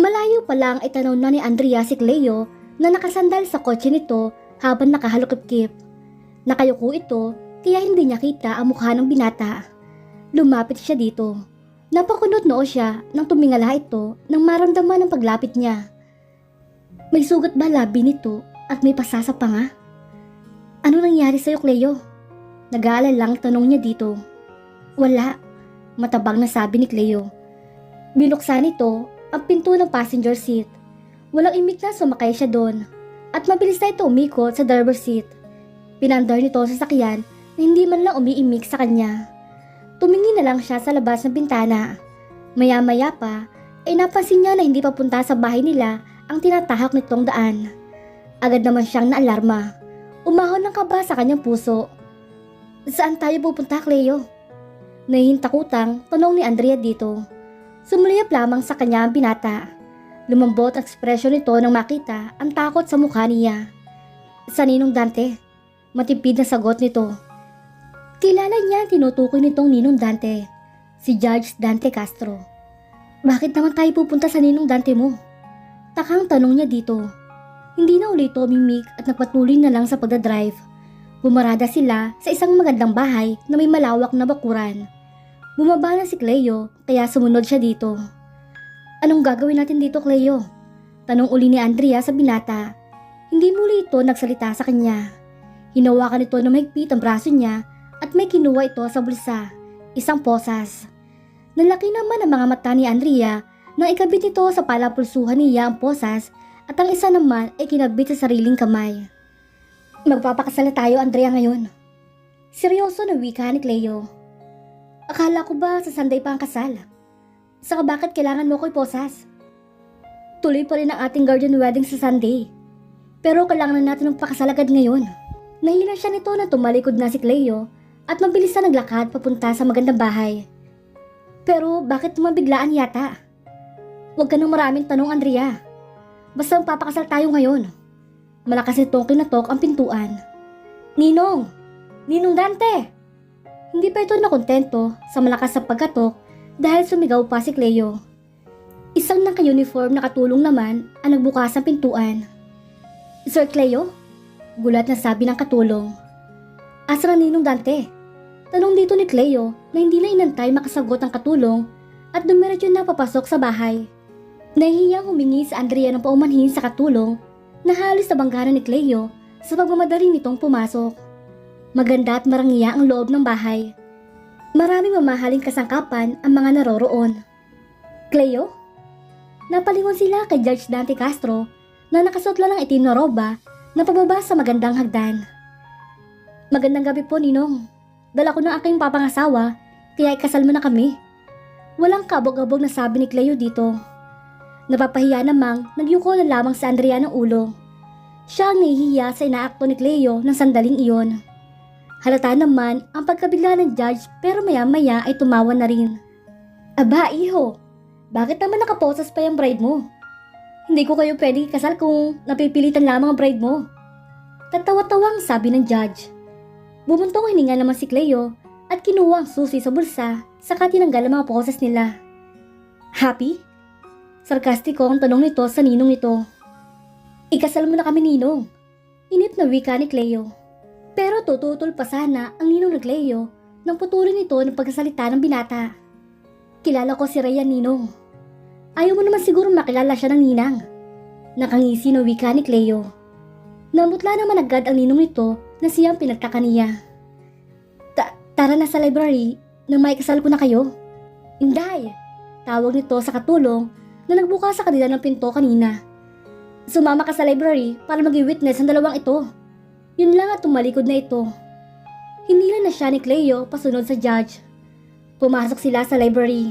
Malayo pa lang ay tanaw na ni Andrea si Cleo na nakasandal sa kotse nito habang nakahalukip-kip. Nakayuko ito kaya hindi niya kita ang mukha ng binata. Lumapit siya dito. Napakunot noo siya nang tumingala ito nang maramdaman ang paglapit niya. May sugat ba labi nito at may pasa sa panga? Ano nangyari sa'yo, Cleo? Nag-aalala lang tanong niya dito. Wala, matabang na sabi ni Cleo. Binuksan nito ang pinto ng passenger seat. Walang imik na sumakay siya doon at mabilis na ito umikot sa driver seat. Pinandar nito sa sasakyan na hindi man lang umiimik sa kanya. Tumingin na lang siya sa labas ng bintana. Maya-maya pa ay napansin niya na hindi papunta sa bahay nila ang tinatahak nitong daan. Agad naman siyang naalarma. Umahon ng kaba sa kanyang puso. Saan tayo pupunta, Cleo? Nahihintakutang tanong ni Andrea dito. Sumuliyap lamang sa kanya ang binata. Lumambot ang ekspresyon nito nang makita ang takot sa mukha niya. Sa Ninong Dante, matipid na sagot nito. Kilala niya ang tinutukoy nitong Ninong Dante, si Judge Dante Castro. Bakit naman tayo pupunta sa Ninong Dante mo? Takang tanong niya dito. Hindi na ulit tumimik at nagpatuloy na lang sa pagdadrive. Bumarada sila sa isang magandang bahay na may malawak na bakuran. Bumaba na si Cleo kaya sumunod siya dito. Anong gagawin natin dito, Cleo? Tanong uli ni Andrea sa binata. Hindi muli ito nagsalita sa kanya. Hinawakan ito na mahigpit ang braso niya at may kinuha ito sa bulsa, isang posas. Nalaki naman ang mga mata ni Andrea nang ikabit ito sa palapulsuhan niya ang posas at ang isa naman ay kinabit sa sariling kamay. Magpapakasal na tayo, Andrea, ngayon. Seryoso na wika ni Cleo. Akala ko ba sa Sunday pa ang kasal? Saka bakit kailangan mo ko iposas? Tuloy pa rin ang ating guardian wedding sa Sunday. Pero kailangan na natin magpakasal agad ngayon. Nahila siya nito na tumalikod na si Cleo at mabilis na naglakad papunta sa magandang bahay. Pero bakit mabiglaan yata? Huwag ka nang maraming tanong, Andrea. Basta magpapakasal tayo ngayon. Malakas nitong kinatok ang pintuan. Ninong! Ninong Dante! Hindi pa ito nakontento sa malakas na pagkatok dahil sumigaw pa si Cleo. Isang naka-uniform na katulong naman ang nagbukas ng pintuan. Sir Cleo? Gulat na sabi ng katulong. Asa na Ninong Dante? Tanong dito ni Cleo na hindi na inantay makasagot ang katulong at dumiretso na papasok sa bahay. Nahihiyang humingi sa Andrea ng paumanhin sa katulong na halos nabanggaran ni Cleo sa pagmamadali nitong pumasok. Maganda at marangiya ang loob ng bahay. Maraming mamahaling kasangkapan ang mga naroroon. Cleo? Napalingon sila kay Judge Dante Castro na nakasuot lang ng itim na roba na pababa sa magandang hagdan. Magandang gabi po, Ninong. Dala ko ng aking papangasawa kaya ikasal mo na kami. Walang kabog-abog na sabi ni Cleo dito. Napapahiya namang nagyuko na lamang sa Andrea ng ulo. Siya ang nahihiya sa inaakto ni Cleo ng sandaling iyon. Halata naman ang pagkabigla ng judge pero maya-maya ay tumawa na rin. Aba, iho, bakit naman nakaposas pa yung bride mo? Hindi ko kayo pwedeng ikasal kung napipilitan lamang ang bride mo. Tatawa-tawang sabi ng judge. Bumuntong hininga naman si Cleo at kinuha ang susi sa bulsa saka tinanggal ang mga poses nila. Happy? Sarkastiko ang tanong nito sa ninong nito. Ikasal mo na kami, Ninong. Inip na wika ni Cleo. Pero tututol pa sana ang ninong ni Cleo nang putulin nito ng pagkasalita ng binata. Kilala ko si Ryan, Ninong. Ayaw mo naman siguro makilala siya ng ninang. Nakangisi na wika ni Cleo. Namutla naman agad ang ninong nito na siyang pinagtaka niya. Tara na sa library nang maikasal ko na kayo. Inday! Tawag nito sa katulong na nagbuka sa kanila ng pinto kanina. Sumama ka sa library para mag-witness ang dalawang ito. Yun lang at tumalikod na ito. Hinila na siya ni Cleo pasunod sa judge. Pumasok sila sa library.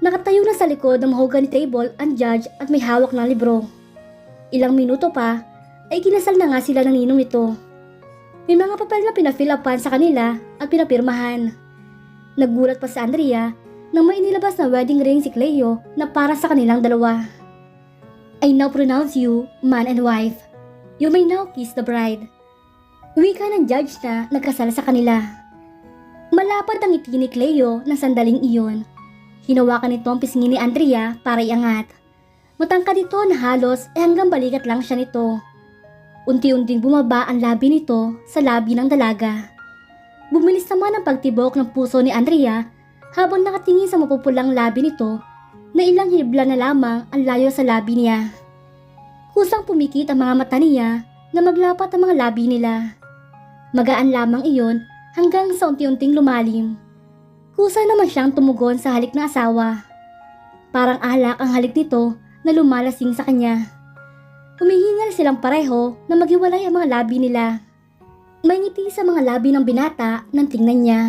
Nakatayo na sa likod ng mahogany table ang judge at may hawak na libro. Ilang minuto pa ay kinasal na nga sila ng ninong nito. May mga papel na pinafill-upan sa kanila at pinapirmahan. Naggulat pa si Andrea nang may inilabas na wedding ring si Cleo na para sa kanilang dalawa. I now pronounce you man and wife. You may now kiss the bride. Wika ng judge na nagkasal sa kanila. Malapad ang ngiti ni Cleo na sandaling iyon. Hinawakan nito ang pisngi ni Andrea para iangat. Matangkad ito na halos hanggang balikat lang siya nito. Unti-unting bumaba ang labi nito sa labi ng dalaga. Bumilis naman ang pagtibok ng puso ni Andrea habang nakatingin sa mapupulang labi nito na ilang hibla na lamang ang layo sa labi niya. Kusang pumikit ang mga mata niya na maglapat ang mga labi nila. Magaan lamang iyon hanggang sa unti-unting lumalim. Kusa naman siyang tumugon sa halik ng asawa. Parang alak ang halik nito na lumalasing sa kanya. Humihingal silang pareho na maghiwalay ang mga labi nila. May ngiti sa mga labi ng binata nang tingnan niya.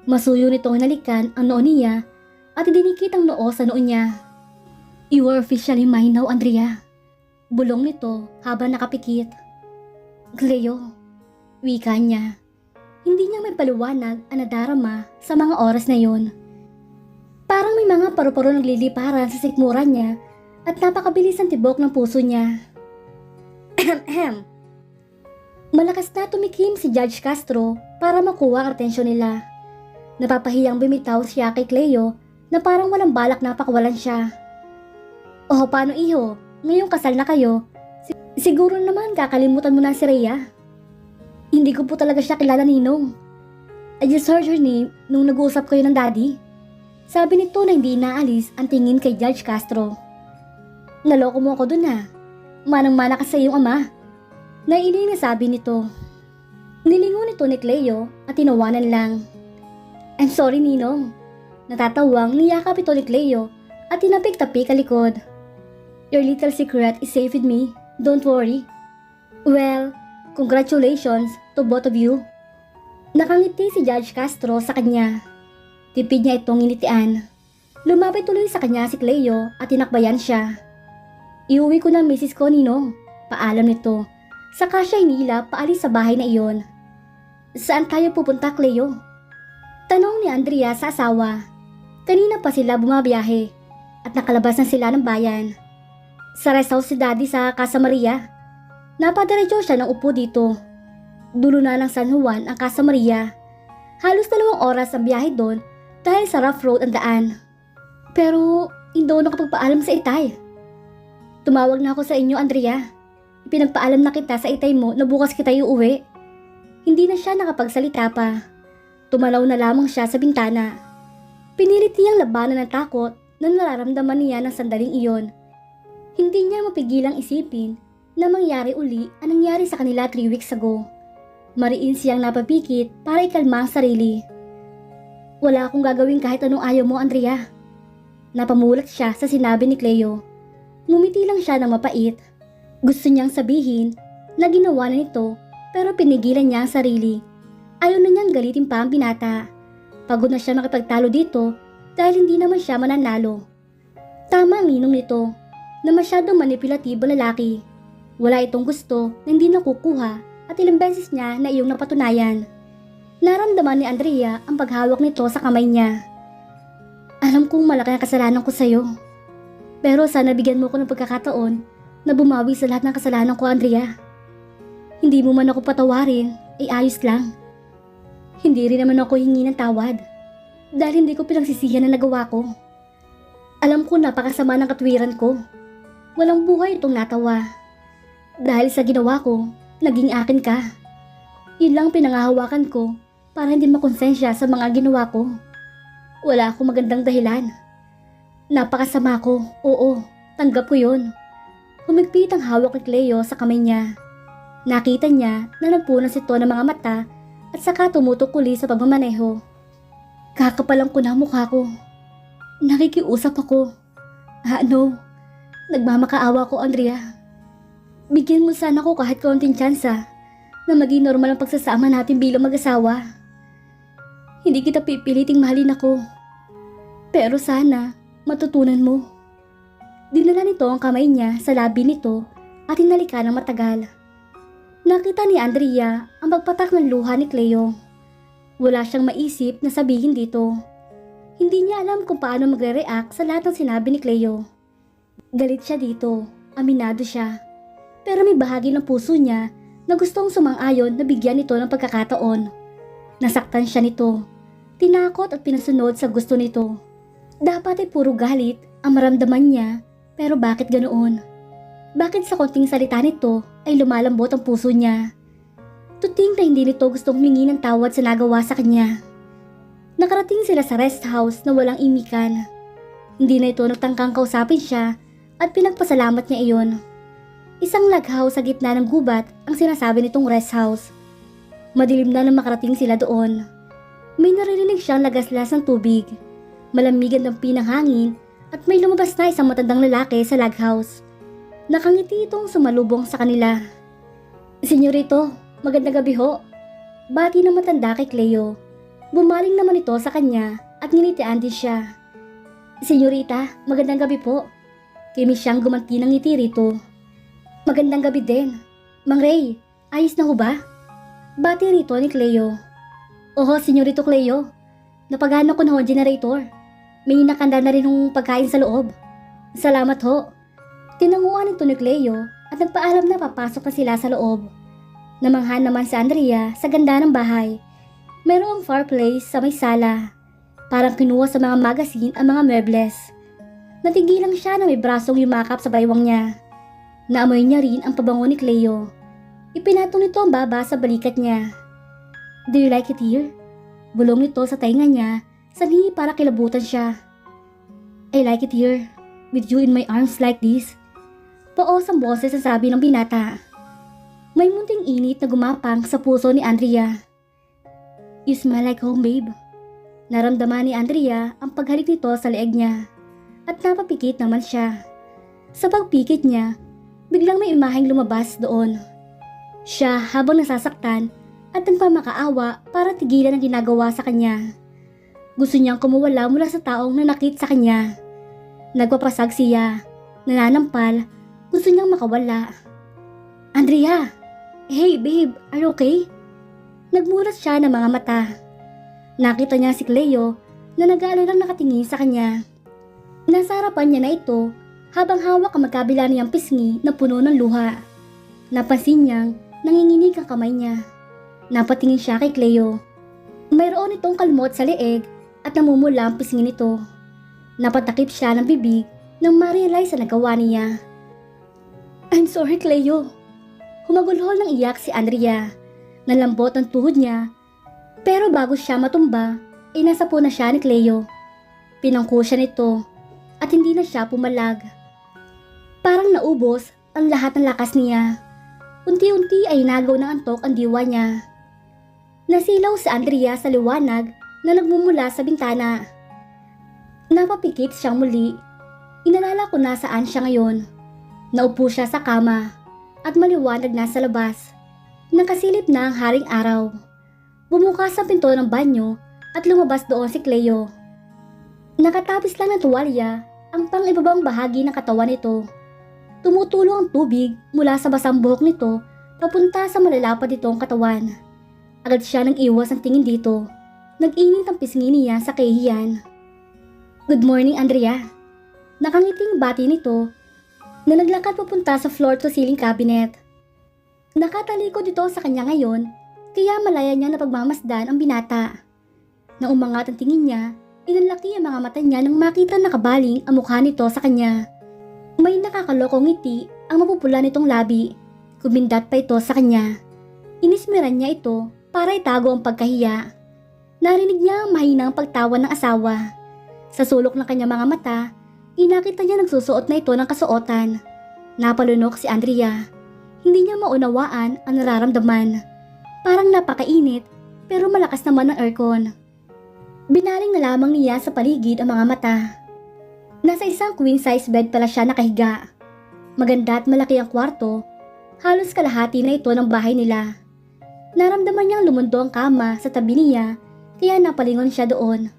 Masuyo nitong hinalikan ang noo niya at dinikit ang noo sa noo niya. "You are officially mine now, Andrea." Bulong nito habang nakapikit. "Cleo," wika niya. Hindi niya may paliwanag ang nadarama sa mga oras na yun. Parang may mga paru-paro nagliliparan sa sikmura niya at napakabilis ang tibok ng puso niya. Malakas na tumikim si Judge Castro para makuha ang atensyon nila. Napapahiyang bumitaw siya kay Cleo na parang walang balak na pakawalan siya. "Oh, paano iho? Ngayong kasal na kayo, siguro naman kakalimutan mo na si Rhea." "Hindi ko po talaga siya kilala, Ninong. I just heard her name nung nag-uusap kayo ng daddy." Sabi nito na hindi inaalis ang tingin kay Judge Castro. "Naloko mo ako dun ha. Manang-mana ka sa iyong ama." Naiiling na sabi nito. Nilingon nito ni Cleo at tinawanan lang. "I'm sorry, Ninong." Natatawang niyakap ito ni Cleo at tinapik-tapik ang likod. "Your little secret is safe with me. Don't worry." "Well, congratulations to both of you." Nakangiti si Judge Castro sa kanya. Tipid niya itong initian. Lumapit tuloy sa kanya si Cleo at tinakbayan siya. "Iuwi ko na misis ko, Ninong." Paalam nito. Saka siya hinila paalis sa bahay na iyon. "Saan tayo pupunta, Cleo?" Tanong ni Andrea sa asawa. Kanina pa sila bumabiyahe at nakalabas na sila ng bayan. "Sa rest house si Daddy sa Casa Maria." Napadiretso siya ng upo dito. Dulo na ng San Juan ang Casa Maria. Halos 2 oras ang biyahe doon dahil sa rough road ang daan. "Pero hindi ako nakapagpaalam sa itay." "Tumawag na ako sa inyo, Andrea. Ipinagpaalam na kita sa itay mo na bukas kita iuwi." Hindi na siya nakapagsalita pa. Tumalaw na lamang siya sa bintana. Pinilit niyang labanan ng takot na nararamdaman niya ng sandaling iyon. Hindi niya mapigilang isipin na mangyari uli ang nangyari sa kanila 3 weeks ago. Mariin siyang napapikit para ikalma ang sarili. "Wala akong gagawin kahit anong ayaw mo, Andrea." Napamulat siya sa sinabi ni Cleo. Ngumiti lang siya ng mapait. Gusto niyang sabihin na ginawa na nito pero pinigilan niya ang sarili. Ayaw na niyang galitin pa ang binata. Pagod na siya makipagtalo dito dahil hindi naman siya mananalo. Tama ang ninong nito na masyadong manipulatibo lalaki. Wala itong gusto na hindi nakukuha at ilang beses niya na iyong napatunayan. Naramdaman ni Andrea ang paghawak nito sa kamay niya. "Alam kong malaki ang kasalanan ko sa'yo. Pero sana bigyan mo ko ng pagkakataon na bumawi sa lahat ng kasalanan ko, Andrea. Hindi mo man ako patawarin, ay ayos lang. Hindi rin naman ako hingi ng tawad dahil hindi ko pinagsisihan na nagawa ko. Alam ko napakasama ng katwiran ko. Walang buhay itong natawa. Dahil sa ginawa ko, naging akin ka. Yun lang pinangahawakan ko para hindi makonsensya sa mga ginawa ko. Wala akong magandang dahilan. Napakasama ko, oo, tanggap ko yun." Humigpit ang hawak ni Cleo sa kamay niya. Nakita niya na nagpunas ito ng mga mata at saka tumutukuli sa pagmamaneho. "Kakapalang ko na ang mukha ko. Nakikiusap ako. Ano? Nagmamakaawa ko, Andrea. Bigyan mo sana ko kahit kaunting tsansa na maging normal ang pagsasama natin bilang mag-asawa. Hindi kita pipiliting mahalin ako. Pero sana matutunan mo." Dinala nito ang kamay niya sa labi nito at hinalikan ng matagal. Nakita ni Andrea ang pagpatak ng luha ni Cleo. Wala siyang maisip na sabihin dito. Hindi niya alam kung paano magre-react sa lahat ng sinabi ni Cleo. Galit siya dito, aminado siya. Pero may bahagi ng puso niya na gustong sumang-ayon na bigyan ito ng pagkakataon. Nasaktan siya nito, tinakot at pinasunod sa gusto nito. Dapat ay puro galit ang maramdaman niya, Pero bakit ganoon? Bakit sa konting salita nito ay lumalambot ang puso niya? Tuting na hindi nito gustong humingi ng tawad sa nagawa sa kanya. Nakarating sila sa rest house na walang imikan. Hindi na ito nagtangkang kausapin siya at pinagpasalamat niya iyon. Isang log house sa gitna ng gubat ang sinasabi nitong rest house. Madilim na nang makarating sila doon. May naririnig siyang lagaslas ng tubig. Malamig ang dampi ng hangin at may lumabas na isang matandang lalaki sa log house. Nakangiti itong sumalubong sa kanila. "Senyorito, magandang gabi ho." Bati ng matanda kay Cleo. Bumaling naman ito sa kanya at nginitian din siya. "Senyorita, magandang gabi po." Kimis siyang gumanti ng ngiti rito. "Magandang gabi din. Mang Ray, ayos na ho ba?" Bati rito ni Cleo. "Oho, Senyorito Cleo. Napagana ko na ho ang generator. May nakanda na rin hong pagkain sa loob." "Salamat ho." Tinanguan nito ni Cleo at nagpaalam na papasok na sila sa loob. Namangha naman si Andrea sa ganda ng bahay. Mayroong fireplace sa may sala. Parang kinuha sa mga magazine ang mga mebles. Natigilang siya na may brasong yumakap sa baywang niya. Naamoy niya rin ang pabango ni Cleo. Ipinatong nito ang baba sa balikat niya. "Do you like it here?" Bulong nito sa tainga niya, sanhi para kilabutan siya. "I like it here, with you in my arms like this." Paos ang boses sa sabi ng binata. May munting init na gumapang sa puso ni Andrea. "You smell like home, babe." Naramdaman ni Andrea ang paghalik nito sa leeg niya at napapikit naman siya. Sa pagpikit niya, biglang may imaheng lumabas doon. Siya habang nasasaktan at nagmamakaawa para tigilan ang ginagawa sa kanya. Gusto niyang kumuwala mula sa taong nanakit sa kanya. Nagpapasag siya, nananampal, gusto niyang makawala. "Andrea! Hey babe, are you okay?" Nagmulat siya ng mga mata. Nakita niya si Cleo na nag-aalalang nakatingin sa kanya. Nasa harapan niya na ito habang hawak ang magkabila niyang pisngi na puno ng luha. Napansin niyang nanginginig ang kamay niya. Napatingin siya kay Cleo. Mayroon itong kalmot sa leeg at namumula ang pisngi nito. Napatakip siya ng bibig nang ma-realize na nagawa niya. "I'm sorry, Cleo." Humagulhol ng iyak si Andrea. Nalambot ang tuhod niya. Pero bago siya matumba, ay nasapo na siya ni Cleo. Pinangko siya nito at hindi na siya pumalag. Parang naubos ang lahat ng lakas niya. Unti-unti ay nagaw ng antok ang diwa niya. Nasilaw si Andrea sa liwanag na nagmumula sa bintana. Napapikit siyang muli. Inalala ko na saan siya ngayon. Naupo siya sa kama at maliwanag na sa labas. Nakasilip na ang haring araw. Bumukas ang pinto ng banyo at lumabas doon si Cleo. Nakatapis lang ng tuwalya ang pang-ibabang bahagi ng katawan nito. Tumutulong ang tubig mula sa basang buhok nito papunta sa malalapad nitong katawan. Agad siya nang iwas ang tingin dito. Nag-init ang pisngi niya sa kahihiyan. "Good morning, Andrea." Nakangiting bati nito na naglakad papunta sa floor-to-ceiling cabinet. Nakatalikod dito sa kanya ngayon, kaya malaya niya na pagmamasdan ang binata. Nang umangat ang tingin niya, inanlaki ang mga mata niya nang makita nakabaling ang mukha nito sa kanya. May nakakalokong ngiti ang mapupula nitong labi. Kumindat pa ito sa kanya. Inismeran niya ito para itago ang pagkahiya. Narinig niya ang mahinang pagtawa ng asawa. Sa sulok ng kanyang mga mata, inakita niya nagsusuot na ito ng kasuotan. Napalunok si Andrea. Hindi niya maunawaan ang nararamdaman. Parang napakainit pero malakas naman ang aircon. Binaling na lamang niya sa paligid ang mga mata. Nasa isang queen-size bed pala siya nakahiga. Maganda at malaki ang kwarto. Halos kalahati na ito ng bahay nila. Naramdaman niyang lumundo ang kama sa tabi niya kaya napalingon siya doon.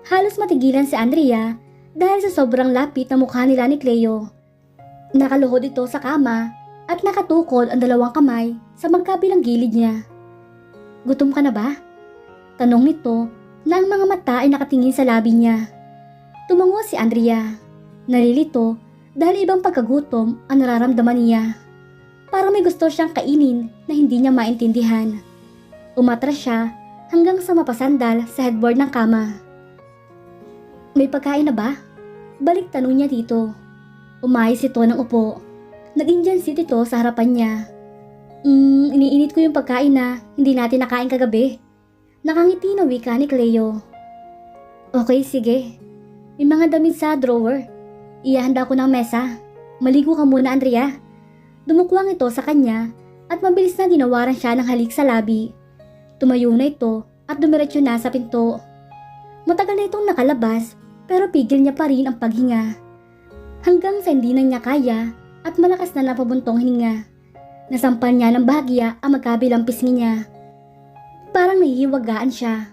Halos matigilan si Andrea dahil sa sobrang lapit na mukha nila ni Cleo. Nakaluhod ito sa kama at nakatukod ang dalawang kamay sa magkabilang gilid niya. "Gutom ka na ba?" Tanong nito na ang mga mata ay nakatingin sa labi niya. Tumango si Andrea. Nalilito dahil ibang pagkagutom ang nararamdaman niya. Parang may gusto siyang kainin na hindi niya maintindihan. Umatras siya hanggang sa mapasandal sa headboard ng kama. "May pagkain na ba?" Balik tanong niya dito. Umayos ito ng upo. Nag-Indian seat ito sa harapan niya. Iniinit ko yung pagkain na hindi natin nakain kagabi. Nakangiti na wika ni Cleo. Okay, sige. May mga damit sa drawer. Iyahanda ko ng mesa. Maligo ka muna, Andrea. Dumukwang ito sa kanya at mabilis na ginawaran siya ng halik sa labi. Tumayo na ito at dumiretso na sa pinto. Matagal na itong nakalabas pero pigil niya pa rin ang paghinga. Hanggang sa hindi na niya kaya at malakas na napabuntong hininga. Nasampan niya ng bahagya ang magkabilang pisngi niya. Parang nahihiwagaan siya.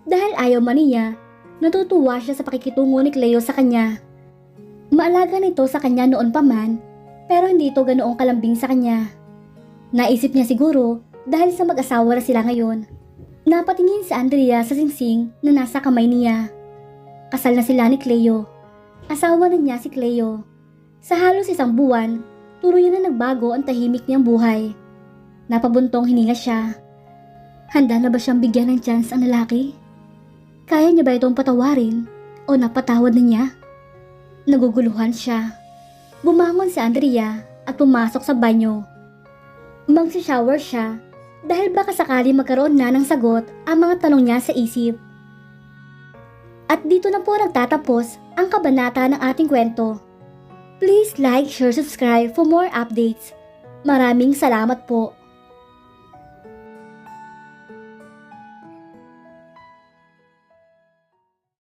Dahil ayaw man niya, natutuwa siya sa pakikitungo ni Cleo sa kanya. Maalaga nito sa kanya noon pa man, pero hindi ito ganoong kalambing sa kanya. Naisip niya siguro dahil sa mag-asawa na sila ngayon. Napatingin si Andrea sa singsing na nasa kamay niya. Kasal na sila ni Cleo. Asawa na niya si Cleo. Sa halos isang buwan, tuloy na nagbago ang tahimik niyang buhay. Napabuntong hininga siya. Handa na ba siyang bigyan ng chance ang lalaki? Kaya niya ba itong patawarin o napatawad na niya? Naguguluhan siya. Bumangon si Andrea at pumasok sa banyo. Magsi-shower siya dahil baka sakali magkaroon na ng sagot ang mga tanong niya sa isip. At dito na po nagtatapos ang kabanata ng ating kwento. Please like, share, subscribe for more updates. Maraming salamat po.